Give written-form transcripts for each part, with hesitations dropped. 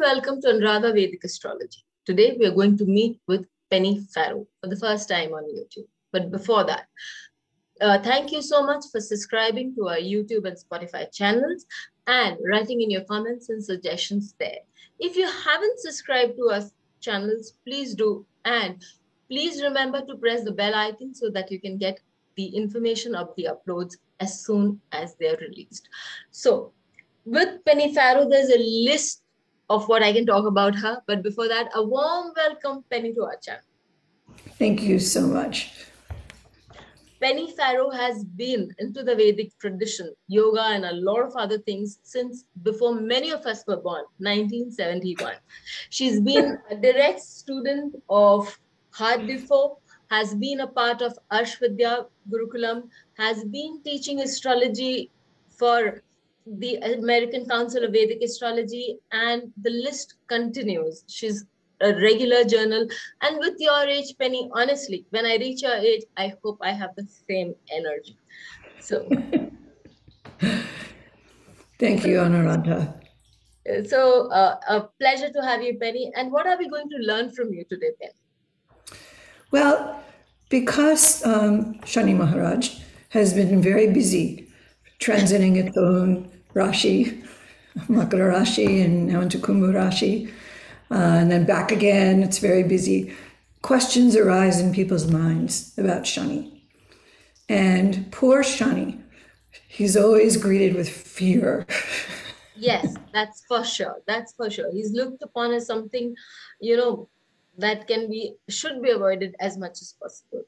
welcome to Anuradha Vedic Astrology. Today we are going to meet with Penny Farrow for the first time on YouTube. But before that, thank you so much for subscribing to our YouTube and Spotify channels and writing in your comments and suggestions there. If you haven't subscribed to our channels, please do. And please remember to press the bell icon so that you can get the information of the uploads as soon as they're released. So with Penny Farrow, there's a list of what I can talk about her. But before that, a warm welcome, Penny, to our channel. Thank you so much. Penny Farrow has been into the Vedic tradition, yoga, and a lot of other things since before many of us were born, 1971. She's been a direct student of Hardifo, has been a part of Ashvidya Gurukulam, has been teaching astrology for the American Council of Vedic Astrology, and the list continues. She's a regular journal. And with your age, Penny, honestly, when I reach your age, I hope I have the same energy. So thank you, Anuradha. So a pleasure to have you, Penny. And what are we going to learn from you today, Penny? Well, because Shani Maharaj has been very busy transiting its own Rashi, Makara Rashi, and now into Kumbh Rashi, and then back again. It's very busy. Questions arise in people's minds about Shani. And poor Shani, he's always greeted with fear. Yes, that's for sure. That's for sure. He's looked upon as something, that should be avoided as much as possible.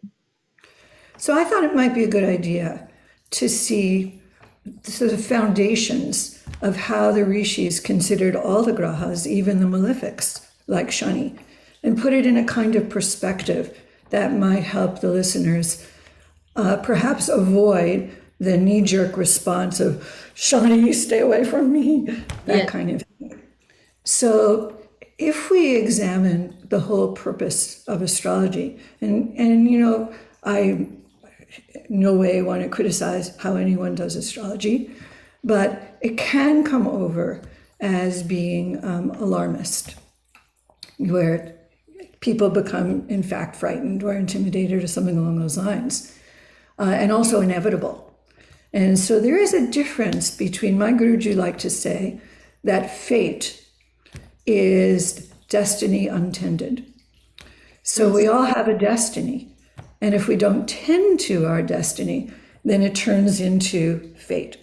So I thought it might be a good idea to see the sort of foundations of how the rishis considered all the grahas, even the malefics, like Shani, and put it in a kind of perspective that might help the listeners perhaps avoid the knee-jerk response of, Shani, stay away from me, that kind of thing. So if we examine the whole purpose of astrology, and I no way want to criticize how anyone does astrology, but it can come over as being alarmist, where people become, in fact, frightened or intimidated or something along those lines, and also inevitable. And so there is a difference between, my Guruji liked to say, that fate is destiny untended. So we all have a destiny. And if we don't tend to our destiny, then it turns into fate.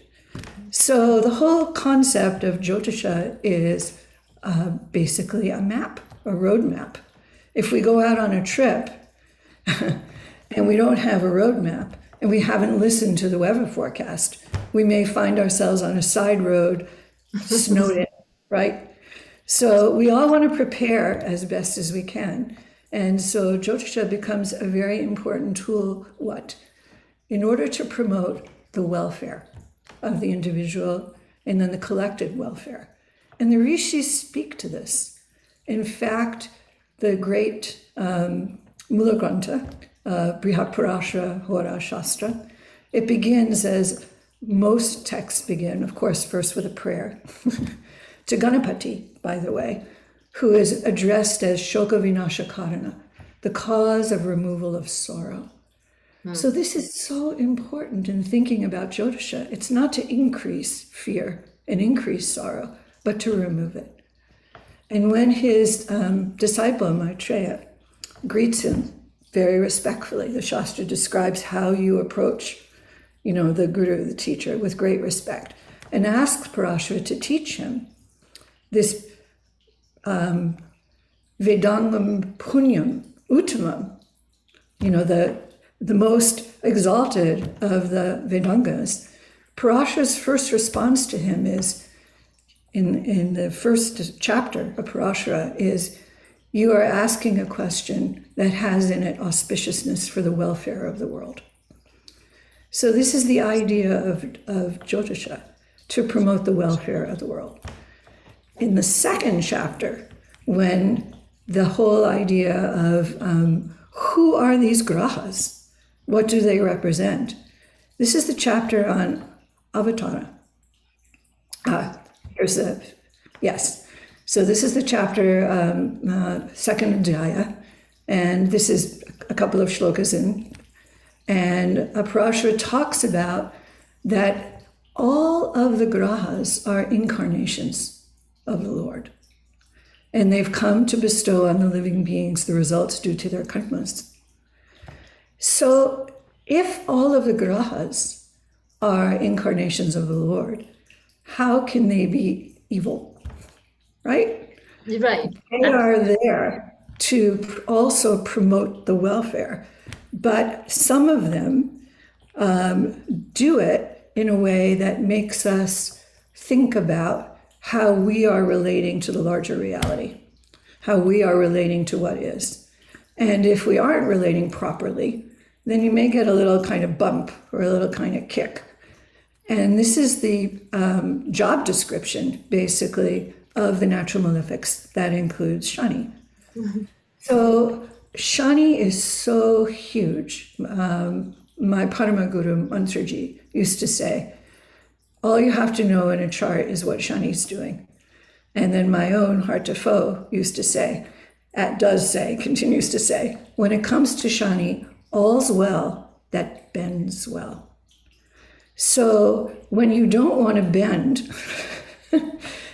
So the whole concept of Jyotisha is basically a map, a road map. If we go out on a trip and we don't have a road map and we haven't listened to the weather forecast, we may find ourselves on a side road, snowed in, right? So we all want to prepare as best as we can. And so Jyotisha becomes a very important tool, in order to promote the welfare of the individual and then the collective welfare. And the rishis speak to this. In fact, the great Mula Grantha, Brihat Parashara Hora Shastra, it begins as most texts begin, of course, first with a prayer to Ganapati, by the way, who is addressed as Shoka Vinasha Karana, the cause of removal of sorrow. So this is so important in thinking about Jyotisha. It's not to increase fear and increase sorrow, but to remove it. And when his disciple, Maitreya, greets him very respectfully, the Shastra describes how you approach, the guru, the teacher, with great respect, and asks Parashara to teach him this Vedangam Punyam Uttamam, the most exalted of the Vedangas. Parashara's first response to him is, in the first chapter of Parashara, is, you are asking a question that has in it auspiciousness for the welfare of the world. So this is the idea of Jyotisha, to promote the welfare of the world. In the second chapter, when the whole idea of who are these grahas, what do they represent? This is the chapter on Avatara. So this is the chapter, second Adhyaya, and this is a couple of shlokas in. And Prashna talks about that all of the grahas are incarnations of the Lord. And they've come to bestow on the living beings the results due to their karmas. So if all of the grahas are incarnations of the Lord, how can they be evil? Right? Right. They are there to also promote the welfare. But some of them do it in a way that makes us think about how we are relating to the larger reality, how we are relating to what is. And if we aren't relating properly, then you may get a little kind of bump or a little kind of kick. And this is the job description, basically, of the natural malefics. That includes Shani. Mm-hmm. So Shani is so huge. My Parama Guru Mantrji used to say, all you have to know in a chart is what Shani's doing. And then my own Heart to Foe used to say, continues to say, when it comes to Shani, all's well that bends well. So when you don't want to bend,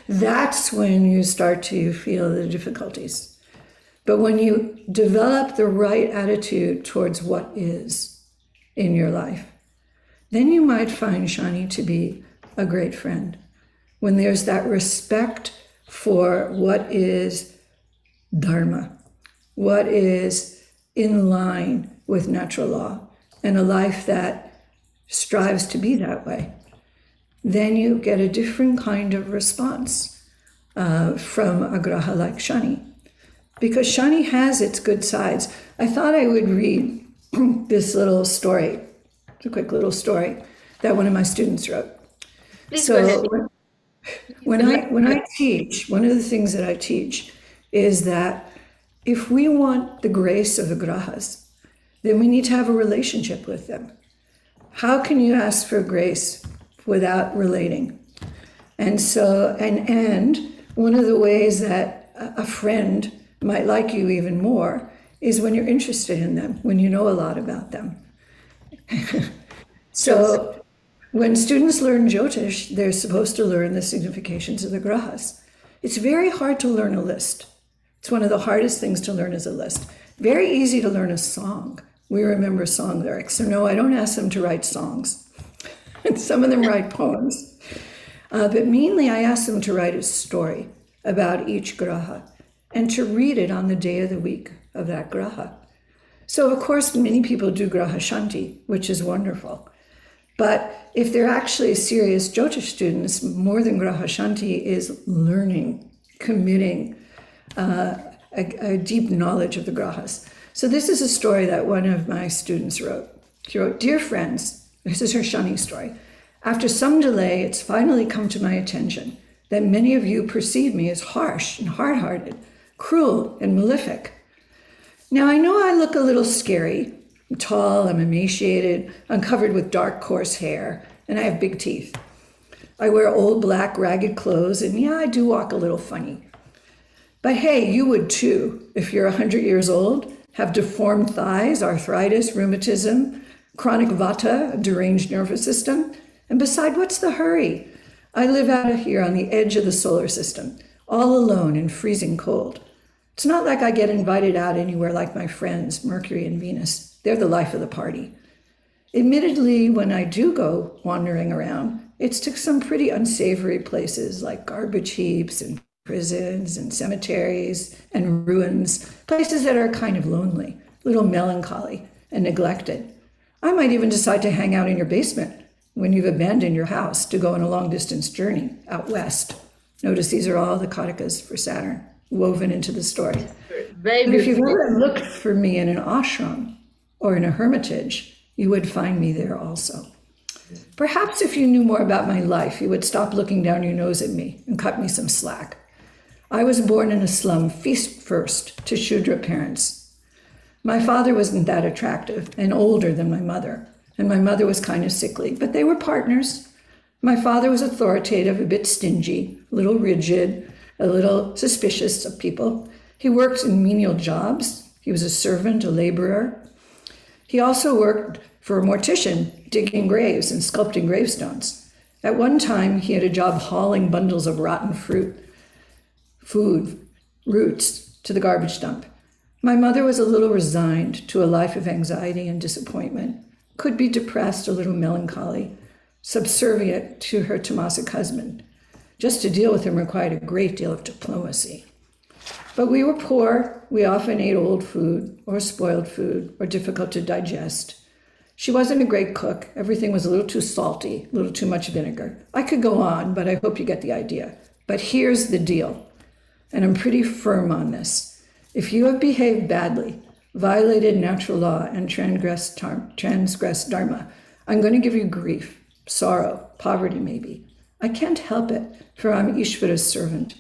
that's when you start to feel the difficulties. But when you develop the right attitude towards what is in your life, then you might find Shani to be a great friend. When there's that respect for what is dharma, what is in line with natural law, and a life that strives to be that way, then you get a different kind of response from a graha like Shani. Because Shani has its good sides. I thought I would read this little story, a quick little story that one of my students wrote. Please so when I teach, one of the things that I teach is that if we want the grace of the grahas, then we need to have a relationship with them. How can you ask for grace without relating? And so, and one of the ways that a friend might like you even more is when you're interested in them, when you know a lot about them. So when students learn Jyotish, they're supposed to learn the significations of the grahas. It's very hard to learn a list. It's one of the hardest things to learn is a list. Very easy to learn a song. We remember song lyrics. So no, I don't ask them to write songs. Some of them write poems. But mainly I ask them to write a story about each graha and to read it on the day of the week of that graha. So of course, many people do graha shanti, which is wonderful. But if they're actually serious Jyotish students, more than graha shanti is learning, committing a deep knowledge of the grahas. So this is a story that one of my students wrote. She wrote, "Dear friends," this is her Shani story, "after some delay, it's finally come to my attention that many of you perceive me as harsh and hard-hearted, cruel and malefic. Now I know I look a little scary. I'm tall, I'm emaciated, I'm covered with dark, coarse hair, and I have big teeth. I wear old, black, ragged clothes, and yeah, I do walk a little funny. But hey, you would too, if you're 100 years old, have deformed thighs, arthritis, rheumatism, chronic vata, a deranged nervous system. And beside, what's the hurry? I live out here on the edge of the solar system, all alone in freezing cold. It's not like I get invited out anywhere like my friends, Mercury and Venus. They're the life of the party. Admittedly, when I do go wandering around, it's to some pretty unsavory places like garbage heaps and prisons and cemeteries and ruins, places that are kind of lonely, a little melancholy and neglected. I might even decide to hang out in your basement when you've abandoned your house to go on a long-distance journey out west." Notice these are all the katakas for Saturn woven into the story. Very but if you've beautiful. ever looked for me in an ashram or in a hermitage, you would find me there also. Perhaps if you knew more about my life, you would stop looking down your nose at me and cut me some slack. I was born in a slum, feast first, to Shudra parents. My father wasn't that attractive and older than my mother, and my mother was kind of sickly, but they were partners. My father was authoritative, a bit stingy, a little rigid, a little suspicious of people. He worked in menial jobs. He was a servant, a laborer. He also worked for a mortician, digging graves and sculpting gravestones. At one time, he had a job hauling bundles of rotten roots to the garbage dump. My mother was a little resigned to a life of anxiety and disappointment, could be depressed, a little melancholy, subservient to her Tamasic husband. Just to deal with him required a great deal of diplomacy. But we were poor. We often ate old food or spoiled food or difficult to digest. She wasn't a great cook. Everything was a little too salty, a little too much vinegar. I could go on, but I hope you get the idea. But here's the deal, and I'm pretty firm on this. If you have behaved badly, violated natural law, and transgressed dharma, I'm going to give you grief, sorrow, poverty maybe. I can't help it, for I'm Ishvara's servant.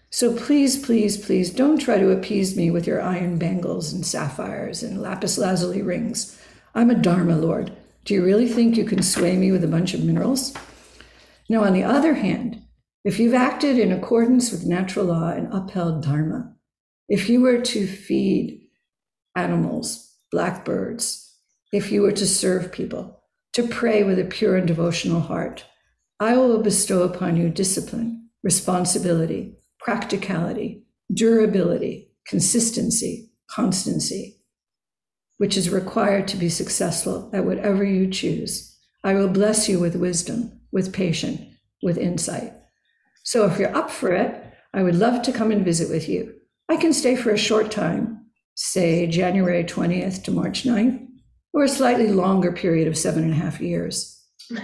So please, please, please don't try to appease me with your iron bangles and sapphires and lapis lazuli rings. I'm a Dharma lord. Do you really think you can sway me with a bunch of minerals? Now, on the other hand, if you've acted in accordance with natural law and upheld Dharma, if you were to feed animals, blackbirds, if you were to serve people, to pray with a pure and devotional heart, I will bestow upon you discipline, responsibility, practicality, durability, consistency, constancy, which is required to be successful at whatever you choose. I will bless you with wisdom, with patience, with insight. So if you're up for it, I would love to come and visit with you. I can stay for a short time, say January 20th to March 9th, or a slightly longer period of 7.5 years.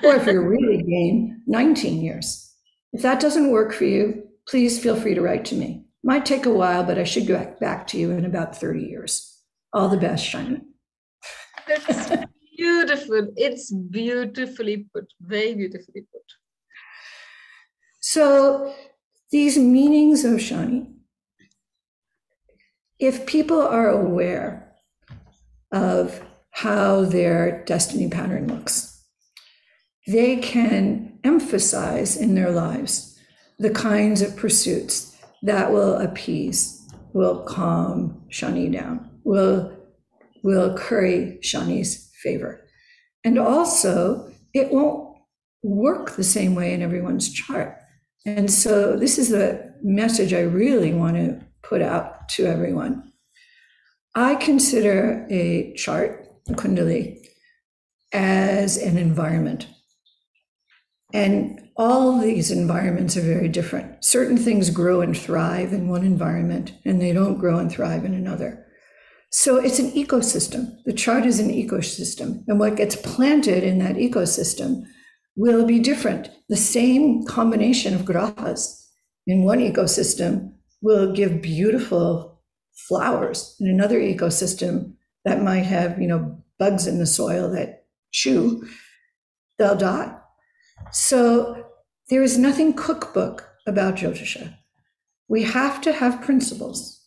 Or if you're really game, 19 years. If that doesn't work for you, please feel free to write to me. Might take a while, but I should get back to you in about 30 years. All the best, Shani. That's beautiful. It's beautifully put, very beautifully put. So these meanings of Shani, if people are aware of how their destiny pattern looks, they can emphasize in their lives the kinds of pursuits that will appease, will calm Shani down, will curry Shani's favor. And also, it won't work the same way in everyone's chart. And so this is the message I really want to put out to everyone. I consider a chart, a Kundali, as an environment. And all these environments are very different. Certain things grow and thrive in one environment, and they don't grow and thrive in another. So it's an ecosystem. The chart is an ecosystem. And what gets planted in that ecosystem will be different. The same combination of grahas in one ecosystem will give beautiful flowers. In another ecosystem that might have, bugs in the soil that chew, they'll die. So there is nothing cookbook about Jyotisha. We have to have principles,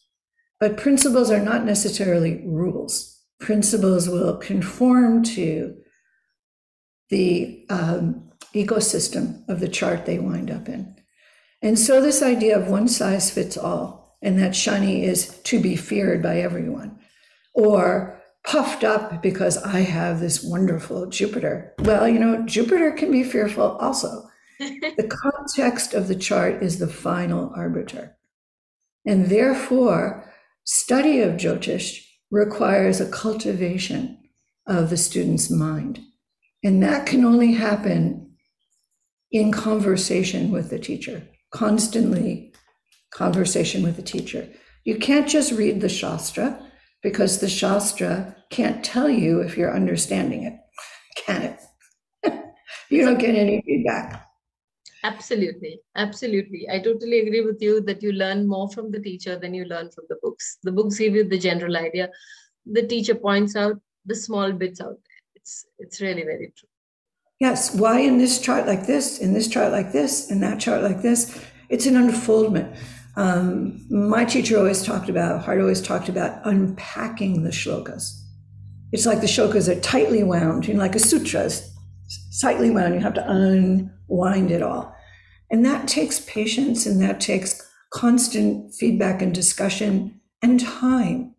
but principles are not necessarily rules. Principles will conform to the ecosystem of the chart they wind up in. And so this idea of one size fits all, and that Shani is to be feared by everyone, or puffed up because I have this wonderful Jupiter. Well, Jupiter can be fearful also. The context of the chart is the final arbiter. And therefore, study of Jyotish requires a cultivation of the student's mind. And that can only happen in conversation with the teacher, constantly conversation with the teacher. You can't just read the Shastra, because the Shastra can't tell you if you're understanding it, can it? You don't get any feedback. Absolutely. Absolutely. I totally agree with you that you learn more from the teacher than you learn from the books. The books give you the general idea. The teacher points out the small bits out there. It's really very true. Yes. Why in this chart like this, in this chart like this, in that chart like this? It's an unfoldment. My teacher always talked about unpacking the shlokas. It's like the shlokas are tightly wound, like a sutra is tightly wound. You have to unwind it all. And that takes patience, and that takes constant feedback and discussion and time.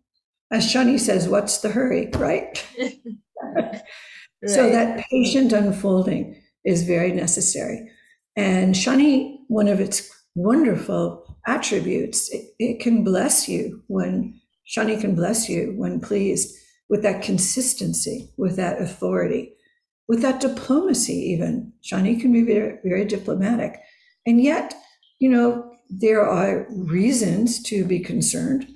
As Shani says, what's the hurry, right? Right. So that patient unfolding is very necessary. And Shani, one of its wonderful attributes, it can bless you when, Shani can bless you when pleased, with that consistency, with that authority, with that diplomacy even. Shani can be very, very diplomatic. And yet, you know, there are reasons to be concerned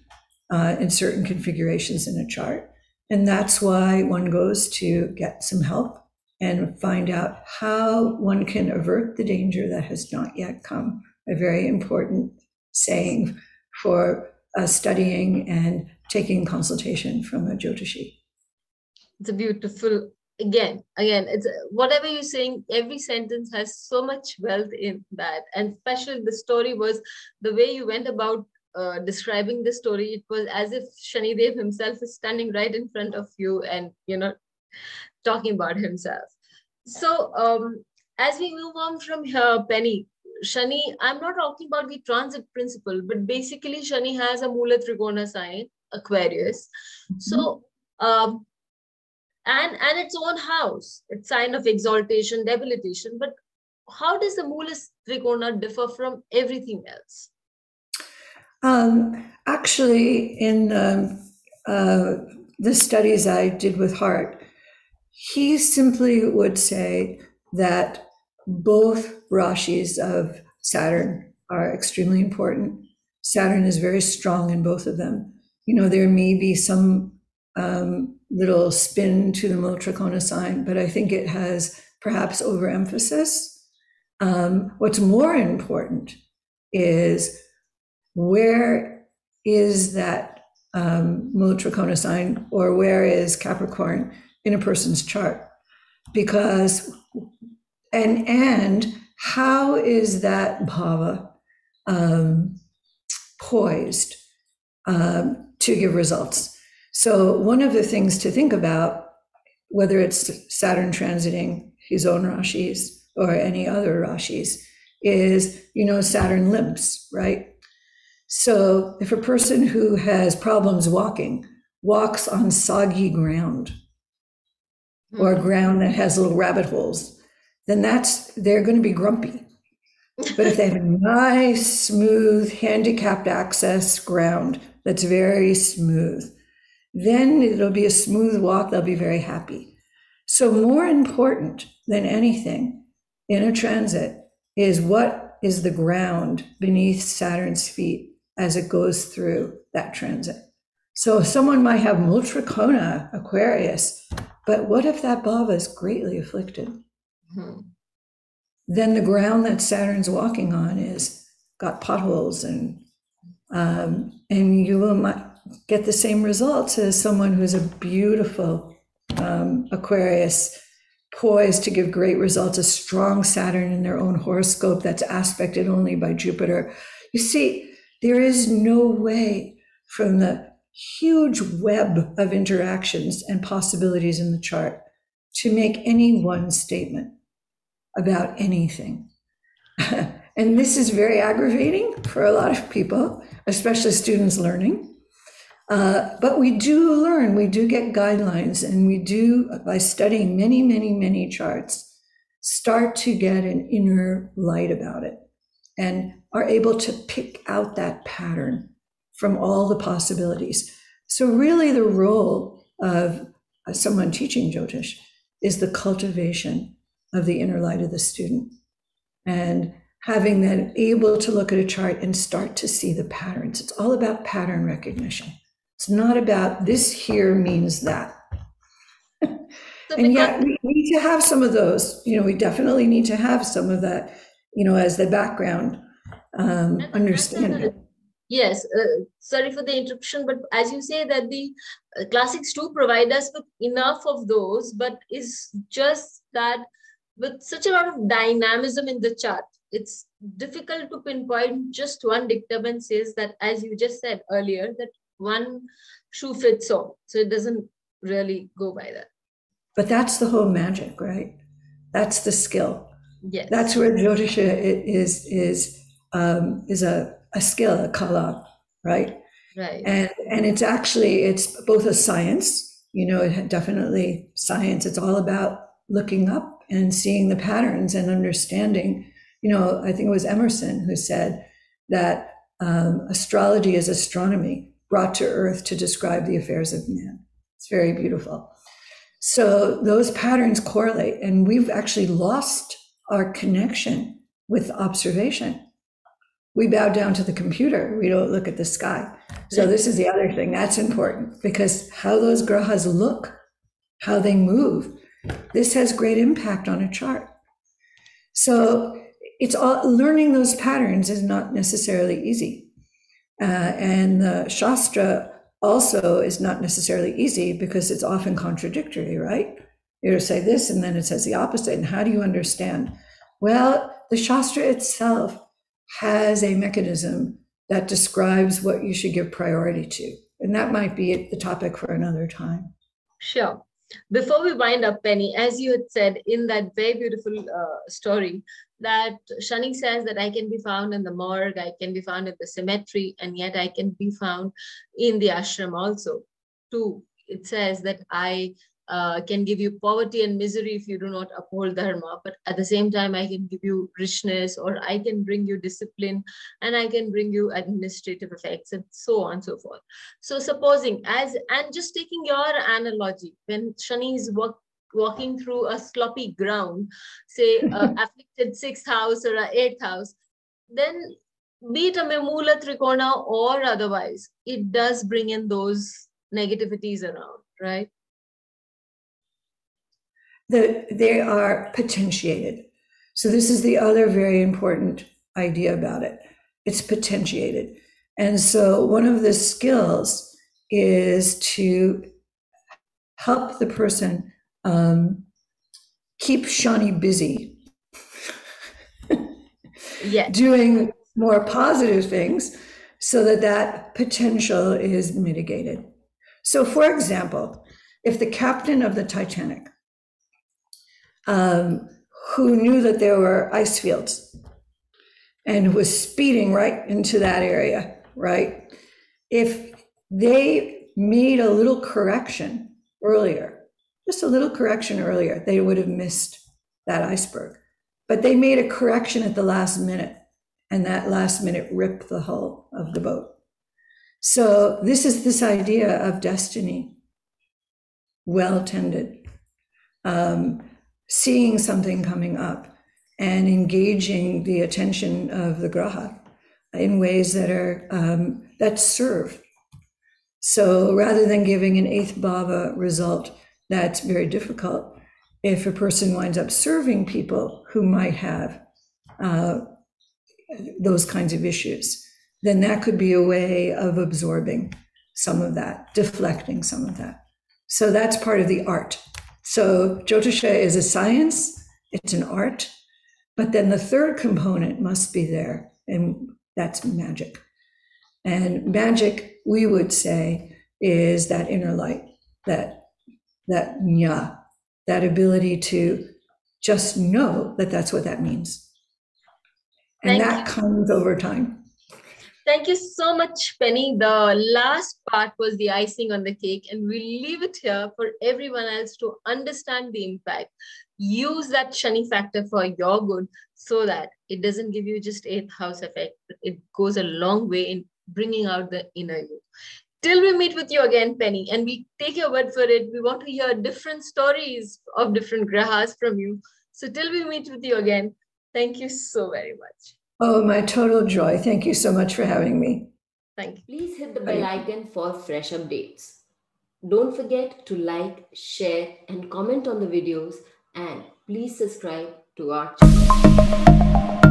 in certain configurations in a chart. And that's why one goes to get some help and find out how one can avert the danger that has not yet come. A very important saying for studying and taking consultation from a Jyotishi. It's a beautiful, again, it's whatever you're saying, every sentence has so much wealth in that. And especially the story was the way you went about describing the story. It was as if Shanidev himself is standing right in front of you and, you know, talking about himself. So as we move on from here, Penny, Shani, I'm not talking about the transit principle, but basically Shani has a Mula Trikona sign, Aquarius. So, and its own house, it's sign of exaltation, debilitation. But how does the Mula Trikona differ from everything else? Actually, in the studies I did with Hart, he simply would say that both rashis of Saturn are extremely important. Saturn is very strong in both of them. You know, there may be some little spin to the Mula Trikona sign, but I think it has perhaps overemphasis. What's more important is where is that Mula Trikona sign, or where is Capricorn in a person's chart? Because, and how is that bhava poised to give results? So one of the things to think about, whether it's Saturn transiting his own rashis or any other rashis, is, you know, Saturn limps, right? So if a person who has problems walking walks on soggy ground or ground that has little rabbit holes, then they're going to be grumpy. But if they have a nice, smooth, handicapped access ground that's very smooth, then it'll be a smooth walk. They'll be very happy. So more important than anything in a transit is what is the ground beneath Saturn's feet as it goes through that transit. So someone might have Mula Trikona Aquarius, but what if that bhava is greatly afflicted? Then the ground that Saturn's walking on is got potholes, and you will get the same results as someone who's a beautiful Aquarius, poised to give great results, a strong Saturn in their own horoscope that's aspected only by Jupiter. You see, there is no way from the huge web of interactions and possibilities in the chart to make any one statement about anything. And this is very aggravating for a lot of people, especially students learning. But we do learn, we do get guidelines, and we do, by studying many, many, many charts, start to get an inner light about it and are able to pick out that pattern from all the possibilities. So really the role of someone teaching Jyotish is the cultivation of the inner light of the student, and having them able to look at a chart and start to see the patterns. It's all about pattern recognition. It's not about this here means that. And yet we need to have some of those, you know, we definitely need to have some of that, you know, as the background understanding. Yes, sorry for the interruption, but as you say that the classics do provide us with enough of those, but is just that with such a lot of dynamism in the chart, it's difficult to pinpoint just one dictum and says that, as you just said earlier, that one shoe fits all. So it doesn't really go by that. But that's the whole magic, right? That's the skill. Yes. That's where Jyotisha is a skill, a kala, right? Right. And it's both a science, definitely science. It's all about looking up and seeing the patterns and understanding. I think it was Emerson who said that astrology is astronomy brought to earth to describe the affairs of man. It's very beautiful. So those patterns correlate, and we've actually lost our connection with observation. We bow down to the computer. We don't look at the sky. So this is the other thing that's important, because how those grahas look, how they move, this has great impact on a chart. So it's all, learning those patterns is not necessarily easy. And the Shastra also is not necessarily easy because it's often contradictory, right? You're to say this and then it says the opposite. And how do you understand? Well, the Shastra itself has a mechanism that describes what you should give priority to. And that might be the topic for another time. Sure. Before we wind up, Penny, as you had said in that very beautiful story, that Shani says that I can be found in the morgue, I can be found in the cemetery, and yet I can be found in the ashram also. Too, it says that I can give you poverty and misery if you do not uphold dharma, but at the same time, I can give you richness, or I can bring you discipline, and I can bring you administrative effects, and so on and so forth. So supposing, and just taking your analogy, when Shani is walking through a sloppy ground, say afflicted 6th house or a 8th house, then be it a Memula Trikona or otherwise, it does bring in those negativities around, right? They are potentiated. So this is the other very important idea about it. It's potentiated. And so one of the skills is to help the person keep Shani busy, doing more positive things so that potential is mitigated. So for example, if the captain of the Titanic, who knew that there were ice fields and was speeding right into that area, right? If they made a little correction earlier, just a little correction earlier, they would have missed that iceberg. But they made a correction at the last minute, and that last minute ripped the hull of the boat. So this is this idea of destiny, well tended. Seeing something coming up and engaging the attention of the graha in ways that are that serve. So rather than giving an 8th bhava result that's very difficult, if a person winds up serving people who might have those kinds of issues, then that could be a way of absorbing some of that, deflecting some of that. So that's part of the art. So Jyotisha is a science, it's an art, but then the third component must be there, and that's magic. And magic, we would say, is that inner light, that nya, that ability to just know that that's what that means. And that comes over time. Thank you so much, Penny. The last part was the icing on the cake, and we'll leave it here for everyone else to understand the impact. Use that Shani factor for your good so that it doesn't give you just 8th house effect, but it goes a long way in bringing out the inner you. Till we meet with you again, Penny, and we take your word for it. We want to hear different stories of different grahas from you. So till we meet with you again, thank you so very much. Oh, my total joy. Thank you so much for having me. Thank you. Please hit the bell icon for fresh updates. Don't forget to like, share, and comment on the videos, and please subscribe to our channel.